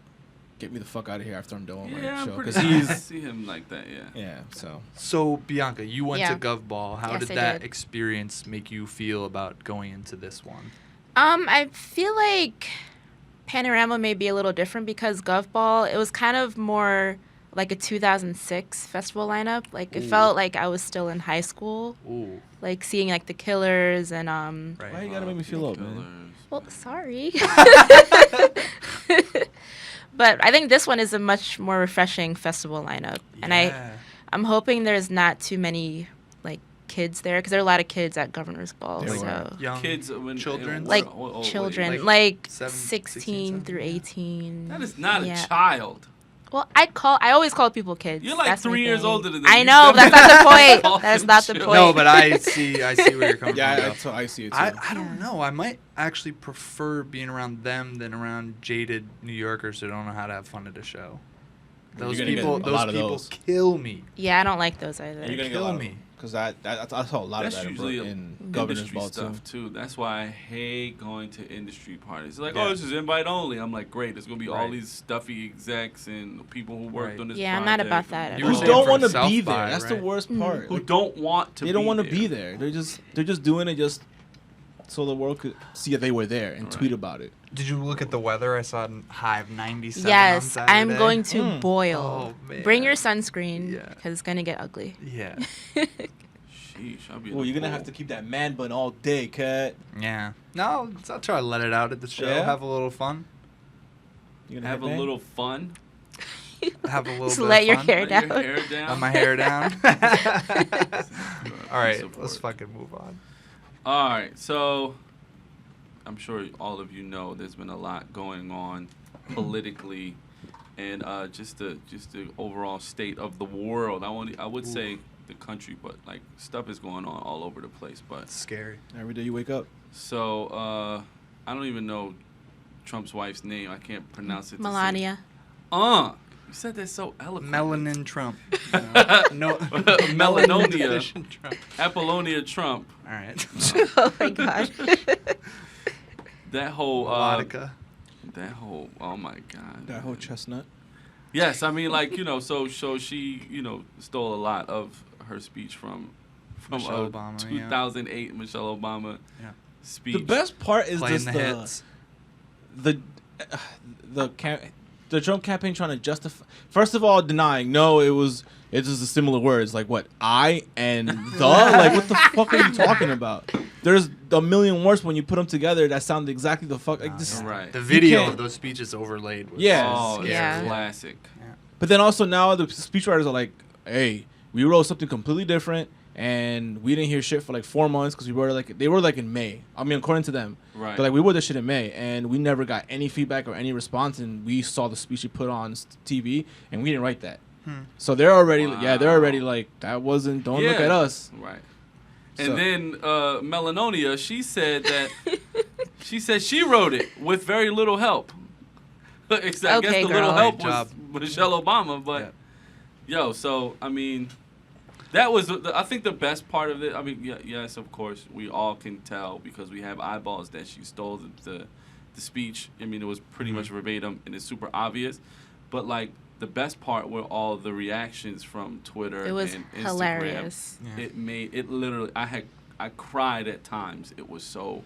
get me the fuck out of here after I'm done with my Yeah, show, I'm because pretty I he's see him like that. Yeah. yeah. So So Bianca, you went Yeah. to Gov Ball. How Yes, did I that did. experience make you feel about going into this one? I feel like Panorama may be a little different because Gov Ball, it was kind of more like a 2006 festival lineup. Like it Ooh. felt like I was still in high school, Ooh, like seeing like the Killers and right. why you gotta make me feel old, man? Killers. well, sorry. But I think this one is a much more refreshing festival lineup, and Yeah. I'm hoping there's not too many like kids there because there are a lot of kids at Governor's Ball. There were. So Young Kids, when children? what- like oh, wait. children, like like 16, 16 through 17, yeah. 18. That is not Yeah. a child. Well, I always call people kids. You're like That's my 3 years thing. older than them. I You know, but that's not the point. Call That's them not the children. point. No, but I see where you're coming Yeah, from. I see it too. I don't know. I might actually prefer being around them than around jaded New Yorkers who don't know how to have fun at a show. Those You're gonna get people, a those lot of people those. kill me. Yeah, I don't like those either. And you're gonna get a kill lot of me. because I saw a lot That's of that usually in Governor's industry Ball stuff too. too. That's why I hate going to industry parties. It's like, Yeah. oh, this is invite only. I'm like, great. There's gonna be all Right. these stuffy execs and people who worked Right. on this. Yeah, I'm not project about that and You Who were all saying don't from want to South be by, there? That's the right? worst part. who Like, don't want to. they don't want to be there. They're just doing it just so the world could see that they were there and tweet about it. Did you look at the weather? I saw a high of 97 on Yes, Saturday. I'm going to Mm. boil. Oh, man. Bring your sunscreen Yeah. because it's gonna get ugly. Yeah. Sheesh, I'll be. in Well, the you're gonna pool. have to keep that man bun all day, cut. Yeah. No, I'll try to let it out at the show. Yeah? Have a little fun. You gonna have a headbang? little fun. Have a little Just bit let of your fun. hair Let down. your hair down. Let my hair down. All right, Support. let's fucking move on. All right, so I'm sure all of you know there's been a lot going on politically, and just the overall state of the world. I would say the country, but like stuff is going on all over the place. But It's scary. Every day you wake up. so I don't even know Trump's wife's name. I can't pronounce it. to say- Melania. You said that so eloquently. Melanin Trump. No. Melanonia. Deficient Trump. Apollonia Trump. All right. Oh my god. That whole Melodica. oh my god. That whole chestnut. Yes, I mean like, so she, stole a lot of her speech from Michelle Obama, 2008 Michelle Obama Yeah. speech. The best part is Playing just the hits. the Trump campaign trying to justify. First of all, denying it's just the similar words like what I and the like what the fuck are you talking about? There's a million words when you put them together that sound exactly the fuck like this. Right. The video can't- of those speeches overlaid. Was Yeah. Oh, scary. Yeah. it's classic. But then also now the speechwriters are like, hey, we wrote something completely different. And we didn't hear shit for like 4 months because they were like in May. I mean, according to them, Right. But like we wrote this shit in May, and we never got any feedback or any response. And we saw the speech you put on TV, and we didn't write that. So they're already, they're already like that wasn't. Don't look Yeah. at us. Right. So- And then Melanonia, she said that she wrote it with very little help. Except I guess Okay, the little girl. help Great was job. Michelle Obama, but Yo, so I mean, that was I think the best part of it. I mean, yes, of course, we all can tell because we have eyeballs that she stole the speech. I mean, it was pretty much verbatim and it's super obvious. But like the best part were all the reactions from Twitter It was and Instagram. hilarious. Yeah. It made it literally. I cried at times. It was so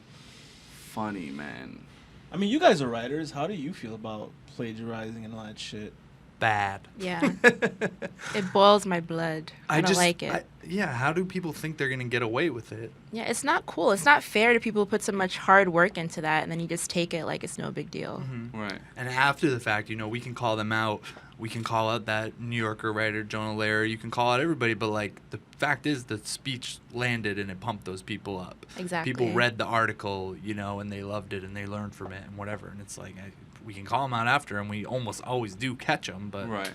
funny, man. I mean, you guys are writers. How do you feel about plagiarizing and all that shit? Bad. Yeah. It boils my blood. I don't like it. How do people think they're gonna get away with it? Yeah, it's not cool. It's not fair to people who put so much hard work into that, and then you just take it like it's no big deal. Right. And after the fact, we can call them out. We can call out that New Yorker writer, Jonah Lehrer. You can call out everybody, but like the fact is, the speech landed and it pumped those people up. Exactly. People read the article, and they loved it and they learned from it and whatever. And it's like we can call them out after, and we almost always do catch them. But Right.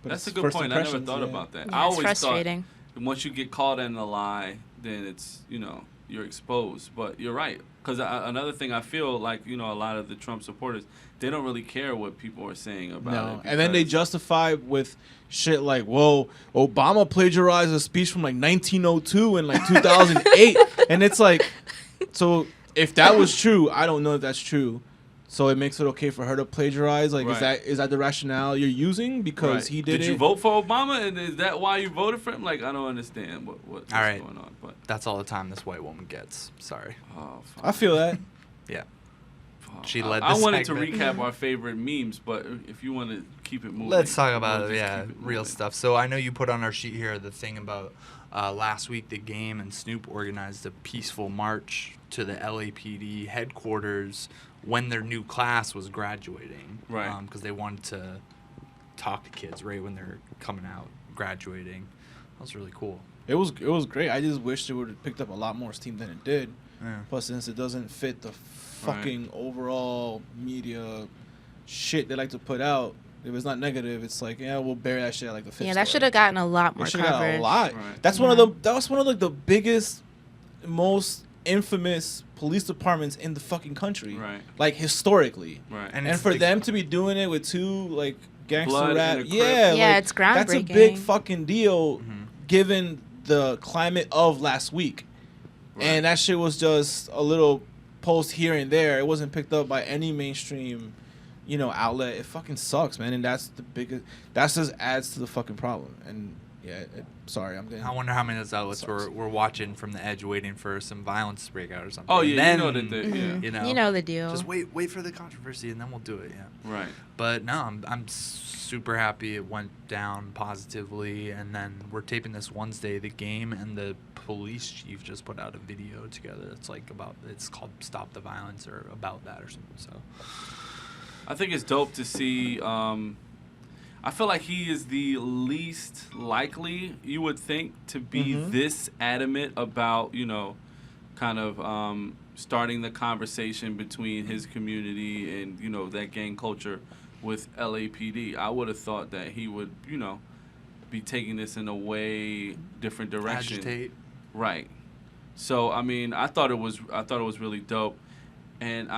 But That's it's a good first point. I never impressions, thought yeah. about that. Yeah, I it's always frustrating. thought once you get caught in a lie, then it's you're exposed. But you're right, because another thing I feel like a lot of the Trump supporters, they don't really care what people are saying about it. And then they justify with shit like, "Whoa, Obama plagiarized a speech from like 1902 and like 2008," and it's like, so if that was true, I don't know if that's true. So it makes it okay for her to plagiarize. Like, Right. is that the rationale you're using because he did it? Did you vote for Obama, and is that why you voted for him? Like, I don't understand what's All right. going on. But that's all the time this white woman gets. Sorry. oh, fuck. I feel that. Yeah. Fuck. She led I the wanted segment. to recap our favorite memes, but if you want to keep it moving, Let's talk we'll about just keep it real moving. stuff. So I know you put on our sheet here the thing about last week the Game and Snoop organized a peaceful march to the LAPD headquarters when their new class was graduating. Right. Because they wanted to talk to kids right when they're coming out, graduating. That was really cool. It was great. I just wish it would have picked up a lot more steam than it did. Yeah. Plus, since it doesn't fit the fucking overall media shit they like to put out, if it's not negative, it's like, yeah, we'll bury that shit at like the fifth. Yeah, that should have gotten a lot more It should have got coverage. a lot. Right. That was one of like the biggest, most infamous police departments in the fucking country. Right. Like historically. Right. And And it's for like- them to be doing it with two like gangster Blood rap, and a Crip. yeah, Yeah, like, it's that's a big groundbreaking. fucking deal, given the climate of last week. Right. And that shit was just a little post here and there. It wasn't picked up by any mainstream, outlet. It fucking sucks, man. And that's the biggest. That just adds to the fucking problem. And yeah, sorry, I'm getting. I wonder how many of those outlets Sucks. were watching from the edge, waiting for some violence to break out or something. Oh, And yeah, then, you know that they- yeah. You know the deal. Just wait for the controversy, and then we'll do it. Yeah. Right. But no, I'm super happy it went down positively, and then we're taping this Wednesday. The Game and the police chief just put out a video together. It's called "Stop the Violence" or about that or something. So I think it's dope to see. I feel like he is the least likely, you would think, to be this adamant about, kind of starting the conversation between his community and, that gang culture with LAPD. I would have thought that he would, be taking this in a way different direction. agitate. Right. So I mean, I thought it was really dope, and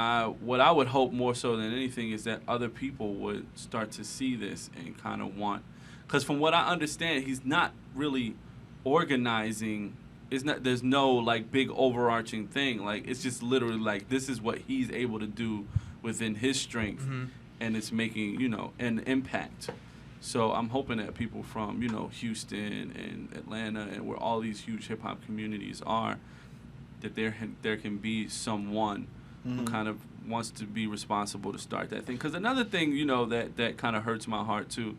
what I would hope more so than anything is that other people would start to see this and kind of want, because from what I understand, he's not really organizing. There's no like big overarching thing. Like it's just literally like this is what he's able to do within his strength, and it's making an impact. So I'm hoping that people from Houston and Atlanta and where all these huge hip hop communities are, that there can be someone who kind of wants to be responsible to start that thing. Because another thing that kind of hurts my heart too,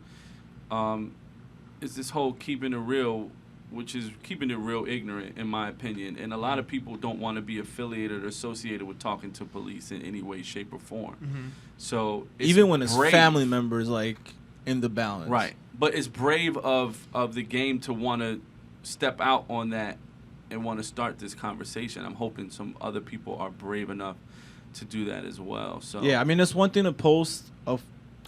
is this whole keeping it real, which is keeping it real ignorant in my opinion. And a lot of people don't want to be affiliated or associated with talking to police in any way, shape, or form. So it's even when it's brave. family members, like in the balance, Right. But it's brave of the Game to want to step out on that and want to start this conversation. I'm hoping some other people are brave enough to do that as well. So Yeah, I mean, it's one thing to post a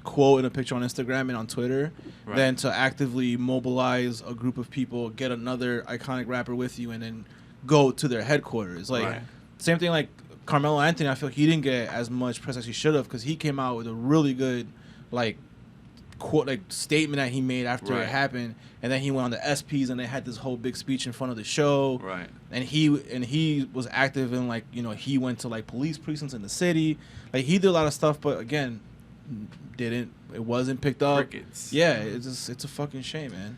quote and a picture on Instagram and on Twitter, Right. than to actively mobilize a group of people, get another iconic rapper with you, and then go to their headquarters. Like, Right. same thing like Carmelo Anthony. I feel he didn't get as much press as he should have because he came out with a really good, like, quote statement that he made after Right. it happened, and then he went on the SPs and they had this whole big speech in front of the show. Right. And he was active in he went to police precincts in the city. He did a lot of stuff, but again, it wasn't picked up. Crickets. Yeah, it's a fucking shame, man.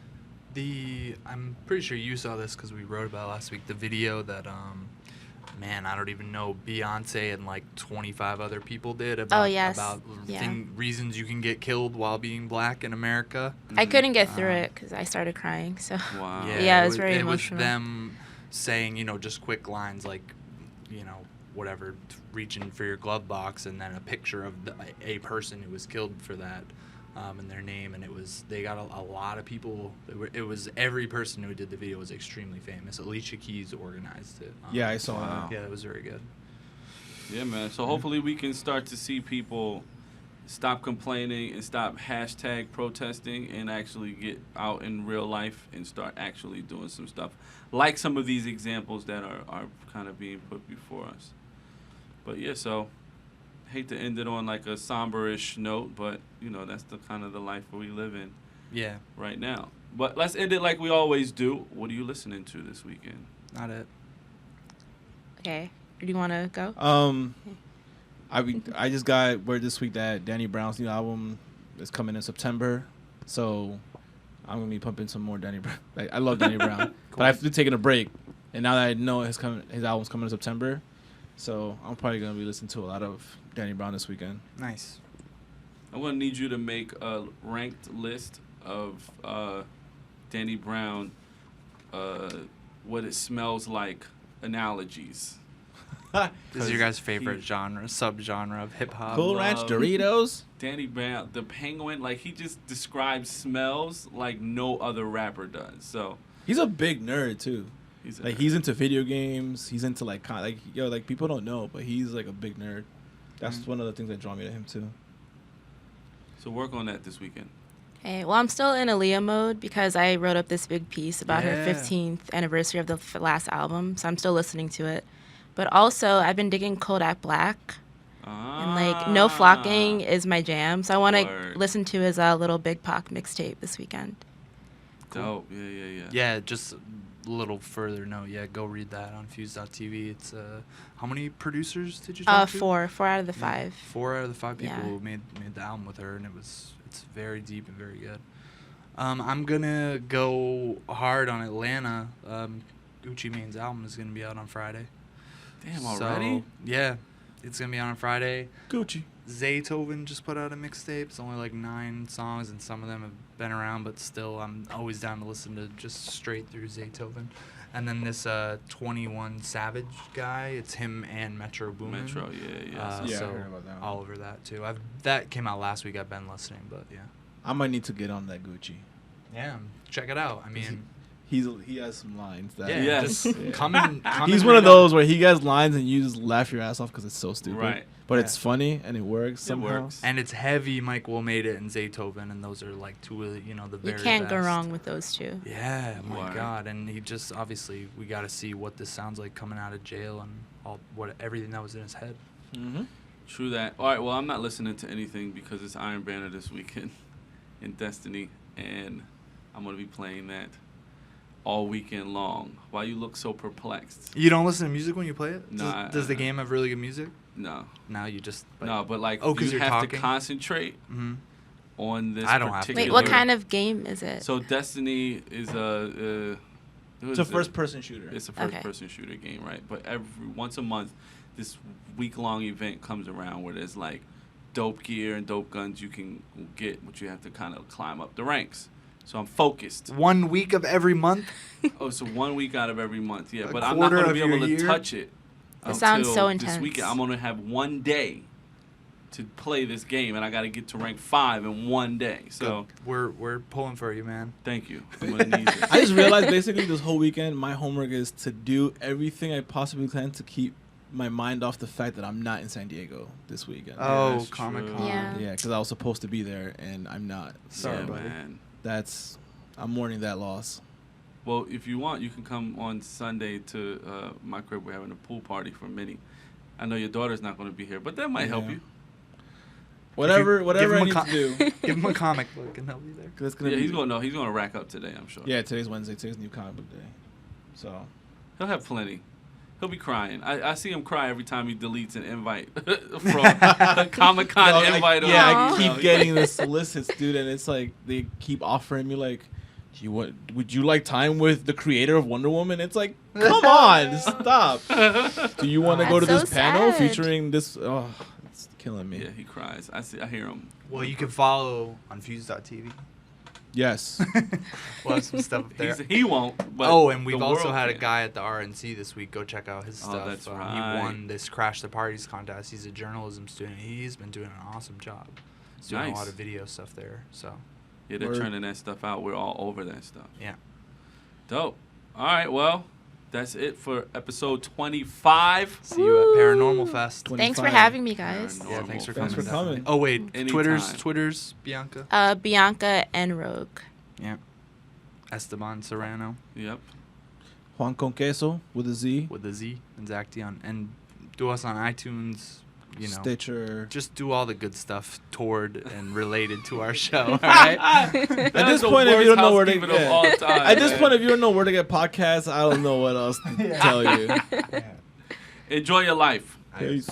I'm pretty sure you saw this because we wrote about it last week. The video that I don't even know, Beyonce and 25 other people did about reasons you can get killed while being black in America. I couldn't get through it because I started crying. So Wow. Yeah, it was very emotional. It was them saying, just quick lines whatever, reaching for your glove box, and then a picture of a person who was killed for that, and their name, and they got a lot of people. It was every person who did the video was extremely famous. Alicia Keys organized it. Yeah, I saw that. Yeah, it was very good. Yeah, man. So hopefully we can start to see people stop complaining and stop hashtag protesting and actually get out in real life and start actually doing some stuff like some of these examples that are kind of being put before us. But yeah, so hate to end it on a somber-ish note, but that's the kind of the life we live in right now. But let's end it like we always do. What are you listening to this weekend? Not it. Okay. Do you want to go? I just got word this week that Danny Brown's new album is coming in September, so I'm gonna be pumping some more Danny Brown. I love Danny Brown, but I've been taking a break, and now that I know his album's coming in September, so I'm probably gonna be listening to a lot of Danny Brown this weekend. Nice. I'm going to need you to make a ranked list of Danny Brown, what it smells like analogies. This is your guys' favorite subgenre of hip hop. Cool Ranch Doritos. Danny Brown, the Penguin, he just describes smells like no other rapper does. So he's a big nerd too. He's into video games. He's into people don't know, but he's a big nerd. That's one of the things that draw me to him too. So work on that this weekend. Okay, well, I'm still in Aaliyah mode because I wrote up this big piece about her 15th anniversary of the last album, so I'm still listening to it. But also, I've been digging Kodak Black, and No Flocking is my jam, so I want to listen to his little Big Pac mixtape this weekend. Cool. Oh, yeah. Yeah, just a little further note. Yeah, go read that on Fuse.tv. It's how many producers did you talk to? 4 out of the 5. 4 out of the 5 people who made the album with her, and it's very deep and very good. I'm gonna go hard on Atlanta. Gucci Mane's album is gonna be out on Friday. Damn, already? So, yeah, it's gonna be out on Friday. Gucci. Zaytoven just put out a mixtape. It's only 9 songs, and some of them have been around, but still, I'm always down to listen to just straight through Zaytoven. And then this 21 Savage guy, it's him and Metro Boomin. Metro, yeah. I So heard about that one. all over that too. That came out last week. I've been listening, but yeah. I might need to get on that Gucci. Yeah, check it out. I mean, he has some lines that just come in. He's one of those where he has lines and you just laugh your ass off because it's so stupid. Right. But it's funny and it works somehow. It works. And it's heavy. Mike Will made it and Zaytoven, and those are two of the very You can't go best. wrong with those two. Yeah, my Word. God. And he just obviously we got to see what this sounds like coming out of jail and everything that was in his head. Mm-hmm. True that. All right, well, I'm not listening to anything because it's Iron Banner this weekend in Destiny, and I'm going to be playing that all weekend long. Why you look so perplexed? You don't listen to music when you play it? No. Does the game have really good music? No. No, you just... No, but 'cause you you're have talking? to concentrate on this I don't have to. particular... Wait, what kind of game is it? So Destiny is It's a first-person shooter. It's a first-person shooter game, right? But once a month, this week-long event comes around where there's dope gear and dope guns you can get, but you have to kind of climb up the ranks. So I'm focused. 1 week of every month? Oh, so 1 week out of every month, yeah. A But I'm not quarter going to be of able your to year? touch it. It sounds so This intense. weekend, I'm going to have 1 day to play this game, and I got to get to rank 5 in 1 day. So we're pulling for you, man. thank you. I'm going to need it. I just realized basically this whole weekend my homework is to do everything I possibly can to keep my mind off the fact that I'm not in San Diego this weekend. Oh, that's Comic-Con. true. Yeah. because I was supposed to be there and I'm not. Sorry, Yeah, buddy. man. I'm mourning that loss. Well, if you want, you can come on Sunday to my crib. We're having a pool party for Minnie. I know your daughter's not going to be here, but that might help Yeah. you. Whatever give I him need to do. Give him a comic book and he'll be there. 'Cause it's gonna Yeah, be, he's gonna rack up today, I'm sure. Yeah, today's Wednesday. Today's new comic book day. So He'll have plenty. He'll be crying. I see him cry every time he deletes an invite from a Comic-Con invite. I on, keep getting the solicits, dude, and it's like they keep offering me like, would you like time with the creator of Wonder Woman? It's like, come on, stop. Do you want to go to That's this so panel sad. featuring this? Oh, it's killing me. Yeah, he cries. I hear him. Well, you can follow on Fuse.tv. Yes. We'll have some stuff up there. He won't. But And we've the also world had a can. guy at the RNC this week. Go check out his stuff. That's He right. won this Crash the Parties contest. He's a journalism student. He's been doing an awesome job. He's doing Nice. a lot of video stuff there. So Yeah, they're Word. turning that stuff out. We're all over that stuff. yeah. Dope. All right, well, that's it for episode 25. See you at Paranormal Fest. Thanks for 25. having me, guys. Paranormal. Yeah, thanks for Thanks coming. for coming. Oh wait, Anytime. Twitter's Bianca. Bianca and Rogue. Yeah. Esteban Serrano Yep. Juan con queso with a Z. with a Z and Zach Dionne. And do us on iTunes, you know. Stitcher. Just do all the good stuff toward and related to our show, all right? At this point, if you don't know where to Of all time, at this man. point, if you don't know where to get podcasts, I don't know what else to tell you. Enjoy your life. Peace.